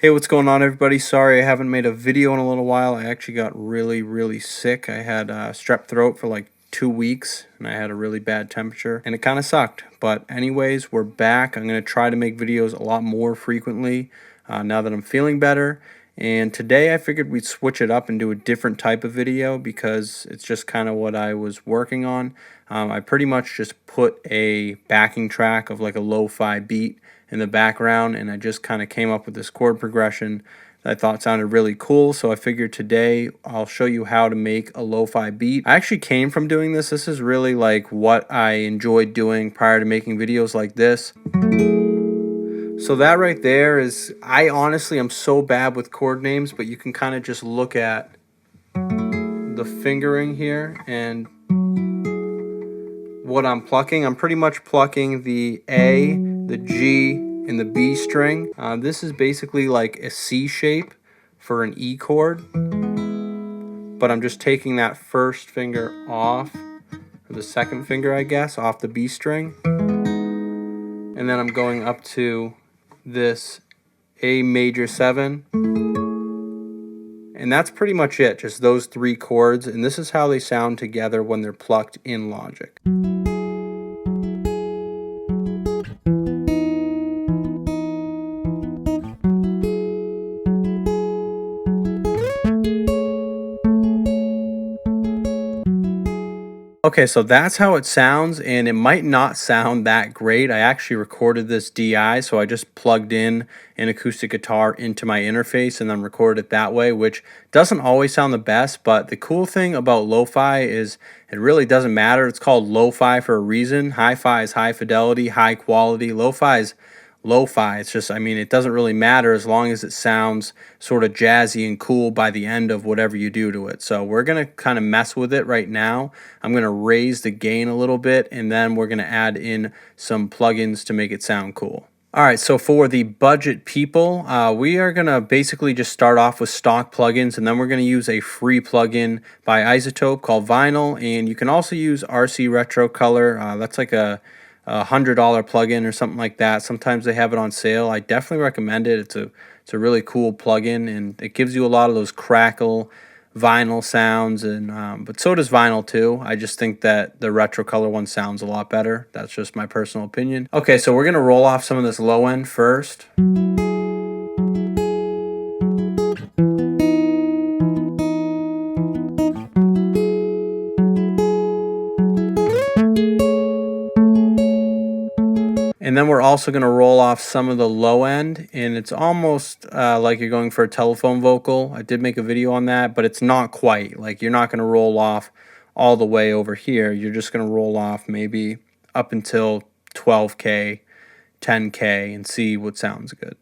Hey, what's going on, everybody? Sorry I haven't made a video in a little while. I actually got really sick. I had strep throat for like 2 weeks, and I had a really bad temperature, and it kind of sucked. But anyways, we're back. I'm going to try to make videos a lot more frequently now that I'm feeling better. And today I figured we'd switch it up and do a different type of video because it's just kind of what I was working on. I pretty much just put a backing track of like a lo-fi beat in the background, and I just kind of came up with this chord progression that I thought sounded really cool. So I figured today I'll show you how to make a lo-fi beat. I actually came from doing this. This is really like what I enjoyed doing prior to making videos like this. So that right there is, I honestly am so bad with chord names, but you can kind of just look at the fingering here and what I'm plucking. I'm pretty much plucking the A, the G, and the B string. This is basically like a C shape for an E chord, but I'm just taking that first finger off, or the second finger I guess, off the B string, and then I'm going up to this A major 7, and that's pretty much it, just those three chords, and this is how they sound together when they're plucked in Logic. Okay, so that's how it sounds, and it might not sound that great. I actually recorded this DI, so I just plugged in an acoustic guitar into my interface and then recorded it that way, which doesn't always sound the best, but the cool thing about lo-fi is it really doesn't matter. It's called lo-fi for a reason. Hi-fi is high fidelity, high quality. Lo-fi is lo-fi. It's just, I mean, it doesn't really matter as long as it sounds sort of jazzy and cool by the end of whatever you do to it. So we're going to kind of mess with it right now. I'm going to raise the gain a little bit, and then we're going to add in some plugins to make it sound cool. All right, so for the budget people, we are going to basically just start off with stock plugins, and then we're going to use a free plugin by Izotope called Vinyl, and you can also use RC Retro Color. That's like a $100 plugin or something like that. Sometimes they have it on sale. I definitely recommend it. It's a really cool plugin, and it gives you a lot of those crackle vinyl sounds, and but so does vinyl too. I just think that the retro color one sounds a lot better. That's just my personal opinion. Okay, so we're gonna roll off some of this low end first. And then we're also going to roll off some of the low end, and it's almost like you're going for a telephone vocal. I did make a video on that, but it's not quite. Like, you're not going to roll off all the way over here. You're just going to roll off maybe up until 12K, 10K, and see what sounds good.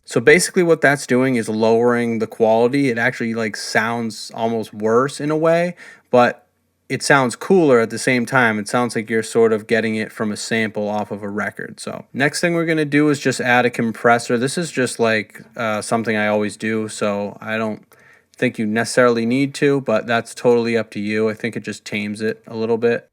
So basically what that's doing is lowering the quality. It actually like sounds almost worse in a way, but it sounds cooler at the same time. It sounds like you're sort of getting it from a sample off of a record. So next thing we're going to do is just add a compressor. This is just like something I always do, so I don't think you necessarily need to, but that's totally up to you. I think it just tames it a little bit.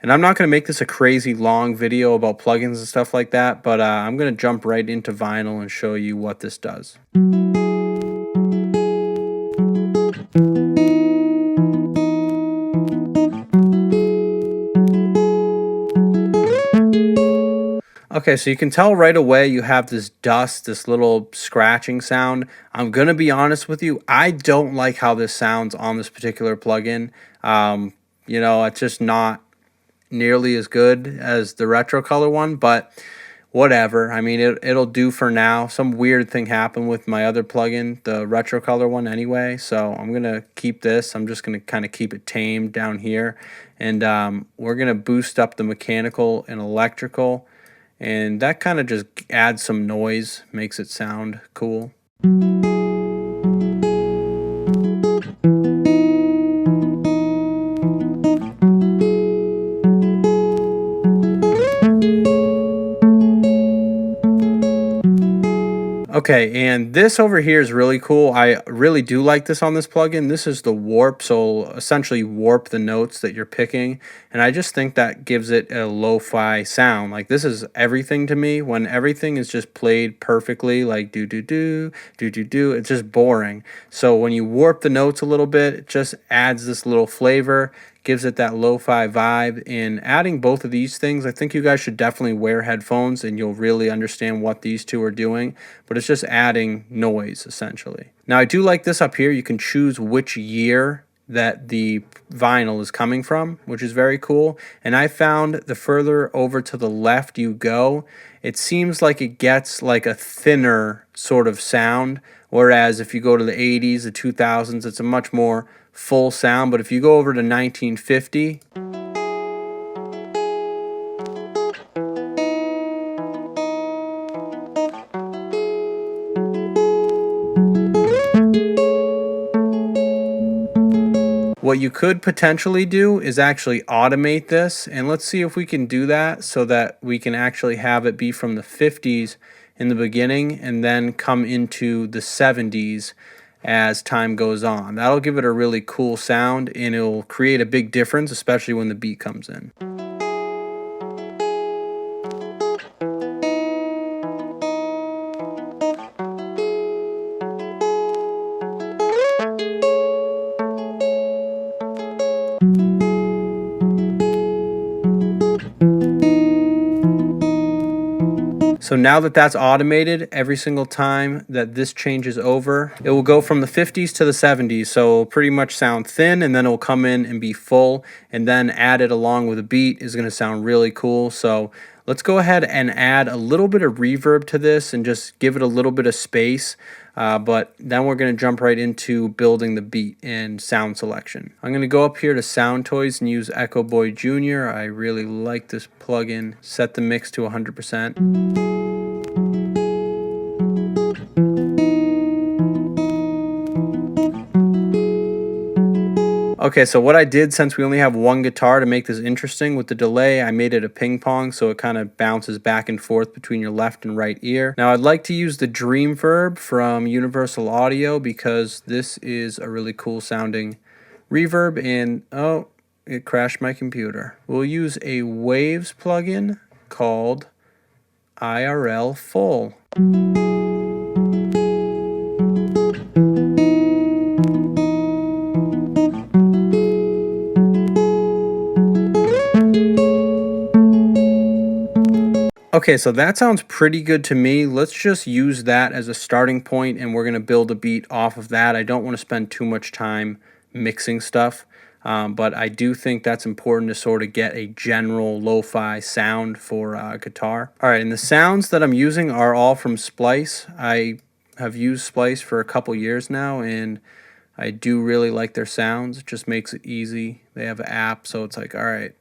And I'm not going to make this a crazy long video about plugins and stuff like that, but I'm going to jump right into vinyl and show you what this does. Okay, so you can tell right away you have this dust, this little scratching sound. I'm going to be honest with you, I don't like how this sounds on this particular plugin. You know, it's just not nearly as good as the retro color one, but whatever. I mean, it'll do for now. Some weird thing happened with my other plugin, the retro color one anyway, so I'm gonna keep this. I'm just gonna kind of keep it tamed down here, and we're gonna boost up the mechanical and electrical, and that kind of just adds some noise, makes it sound cool. Okay, and this over here is really cool. I really do like this on this plugin. This is the warp, so essentially warp the notes that you're picking. And I just think that gives it a lo-fi sound. Like this is everything to me. When everything is just played perfectly, like do do do, do do do, it's just boring. So when you warp the notes a little bit, it just adds this little flavor, gives it that lo-fi vibe. And adding both of these things, I think you guys should definitely wear headphones and you'll really understand what these two are doing. But it's just adding noise essentially. Now I do like this up here. You can choose which year that the vinyl is coming from, which is very cool. And I found the further over to the left you go, it seems like it gets like a thinner sort of sound. Whereas if you go to the 80s, the 2000s, it's a much more full sound. But if you go over to 1950, what you could potentially do is actually automate this, and let's see if we can do that so that we can actually have it be from the 50s in the beginning and then come into the 70s as time goes on. That'll give it a really cool sound and it'll create a big difference, especially when the beat comes in. So now that that's automated, every single time that this changes over, it will go from the 50s to the 70s. So it'll pretty much sound thin and then it'll come in and be full, and then added along with a beat is going to sound really cool. So let's go ahead and add a little bit of reverb to this and just give it a little bit of space. But then we're going to jump right into building the beat and sound selection. I'm going to go up here to Sound Toys and use Echo Boy Jr. I really like this plugin. Set the mix to 100%. Okay, so what I did, since we only have one guitar, to make this interesting with the delay, I made it a ping pong so it kind of bounces back and forth between your left and right ear. Now I'd like to use the Dream Verb from Universal Audio because this is a really cool sounding reverb, and oh, it crashed my computer. We'll use a Waves plugin called IRL Full. Okay, so that sounds pretty good to me. Let's just use that as a starting point and we're going to build a beat off of that. I don't want to spend too much time mixing stuff, but I do think that's important to sort of get a general lo-fi sound for guitar. All right, and the sounds that I'm using are all from Splice. I have used Splice for a couple years now and I do really like their sounds. It just makes it easy. They have an app, so it's like, all right,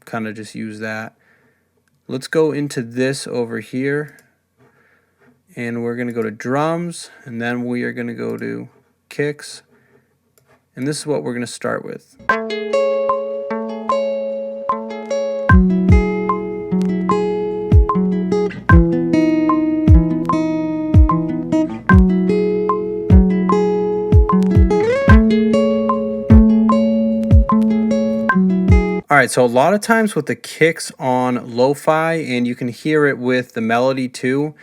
kind of just use that. Let's go into this over here, and we're going to go to drums, and then we are going to go to kicks, and this is what we're going to start with. Alright, so a lot of times with the kicks on lo-fi, and you can hear it with the melody too,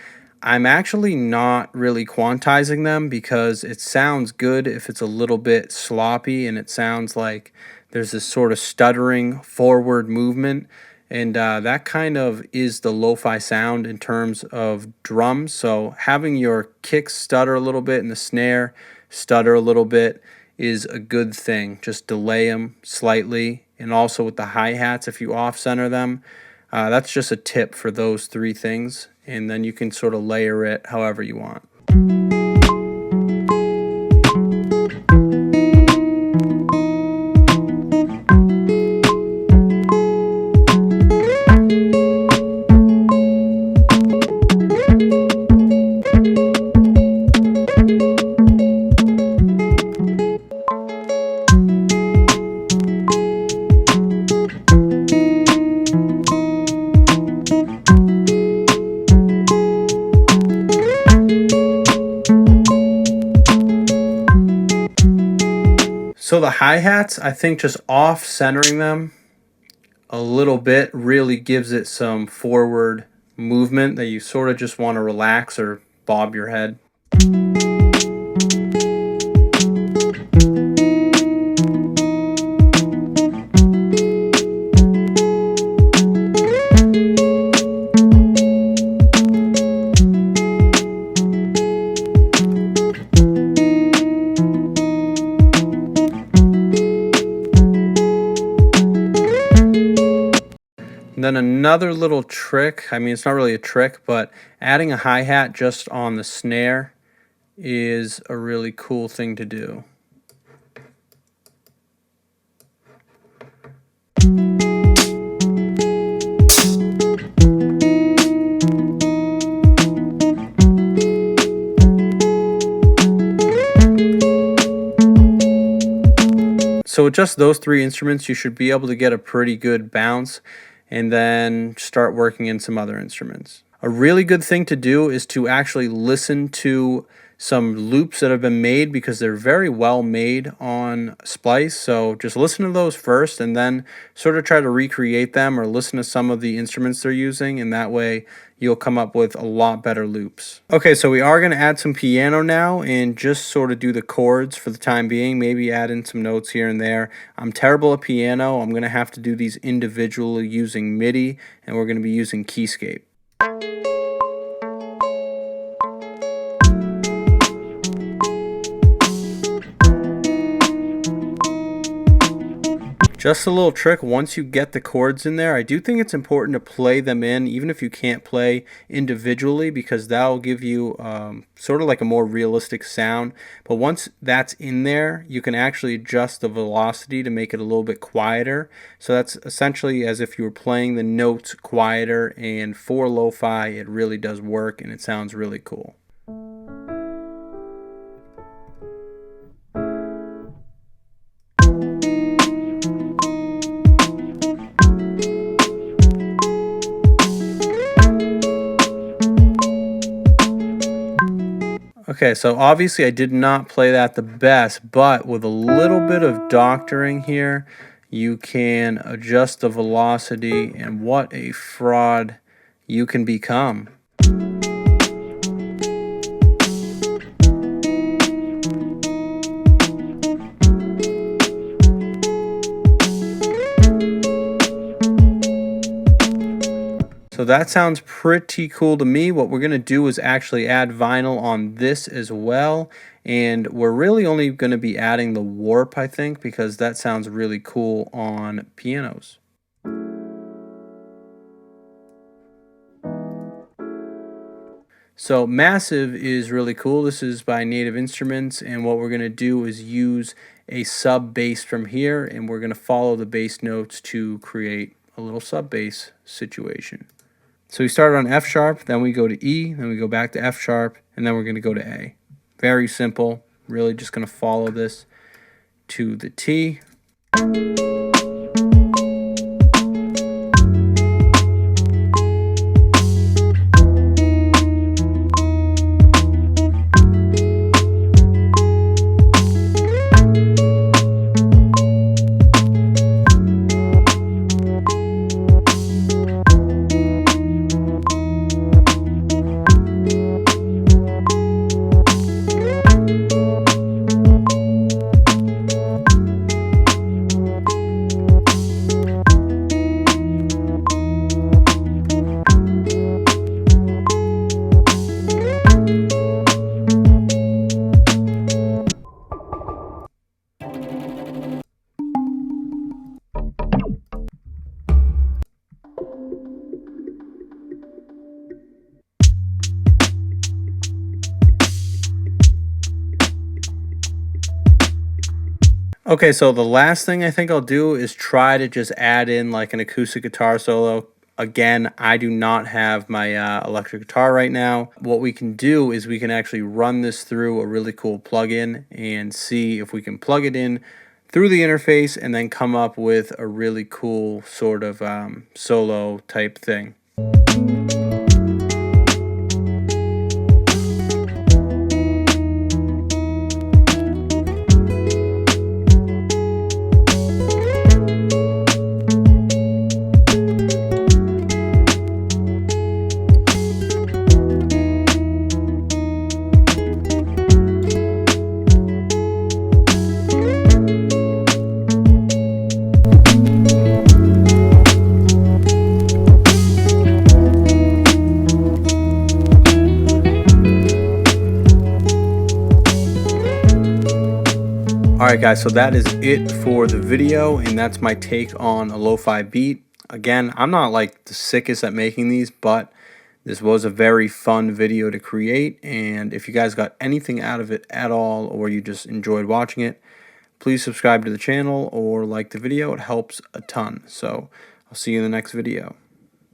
I'm actually not really quantizing them because it sounds good if it's a little bit sloppy and it sounds like there's this sort of stuttering forward movement, and that kind of is the lo-fi sound in terms of drums. So having your kicks stutter a little bit and the snare stutter a little bit is a good thing. Just delay them slightly. And also with the hi-hats, if you off-center them, that's just a tip for those three things. And then you can sort of layer it however you want. So the hi-hats, I think just off centering them a little bit really gives it some forward movement that you sort of just want to relax or bob your head. And then another little trick, I mean, it's not really a trick, but adding a hi-hat just on the snare is a really cool thing to do. So with just those three instruments, you should be able to get a pretty good bounce and then start working in some other instruments. A really good thing to do is to actually listen to some loops that have been made because they're very well made on Splice. So just listen to those first and then sort of try to recreate them or listen to some of the instruments they're using, and that way you'll come up with a lot better loops. Okay, so we are going to add some piano now and just sort of do the chords for the time being, maybe add in some notes here and there. I'm terrible at piano. I'm going to have to do these individually using MIDI, and we're going to be using Keyscape. Just a little trick, once you get the chords in there, I do think it's important to play them in, even if you can't play individually, because that'll give you sort of like a more realistic sound. But once that's in there, you can actually adjust the velocity to make it a little bit quieter. So that's essentially as if you were playing the notes quieter, and for lo-fi, it really does work, and it sounds really cool. Okay, so obviously I did not play that the best, but with a little bit of doctoring here, you can adjust the velocity, and what a fraud you can become. So that sounds pretty cool to me. What we're going to do is actually add vinyl on this as well. And we're really only going to be adding the warp, I think, because that sounds really cool on pianos. So Massive is really cool. This is by Native Instruments, and what we're going to do is use a sub bass from here, and we're going to follow the bass notes to create a little sub bass situation. So we started on F sharp, then we go to E, then we go back to F sharp, and then we're going to go to A. Very simple. Really just going to follow this to the T. Okay, so the last thing I think I'll do is try to just add in like an acoustic guitar solo. Again, I do not have my electric guitar right now. What we can do is we can actually run this through a really cool plugin and see if we can plug it in through the interface and then come up with a really cool sort of solo type thing. Alright guys, so that is it for the video, and that's my take on a lo-fi beat. Again, I'm not like the sickest at making these, but this was a very fun video to create, and if you guys got anything out of it at all, or you just enjoyed watching it, please subscribe to the channel or like the video. It helps a ton. So I'll see you in the next video.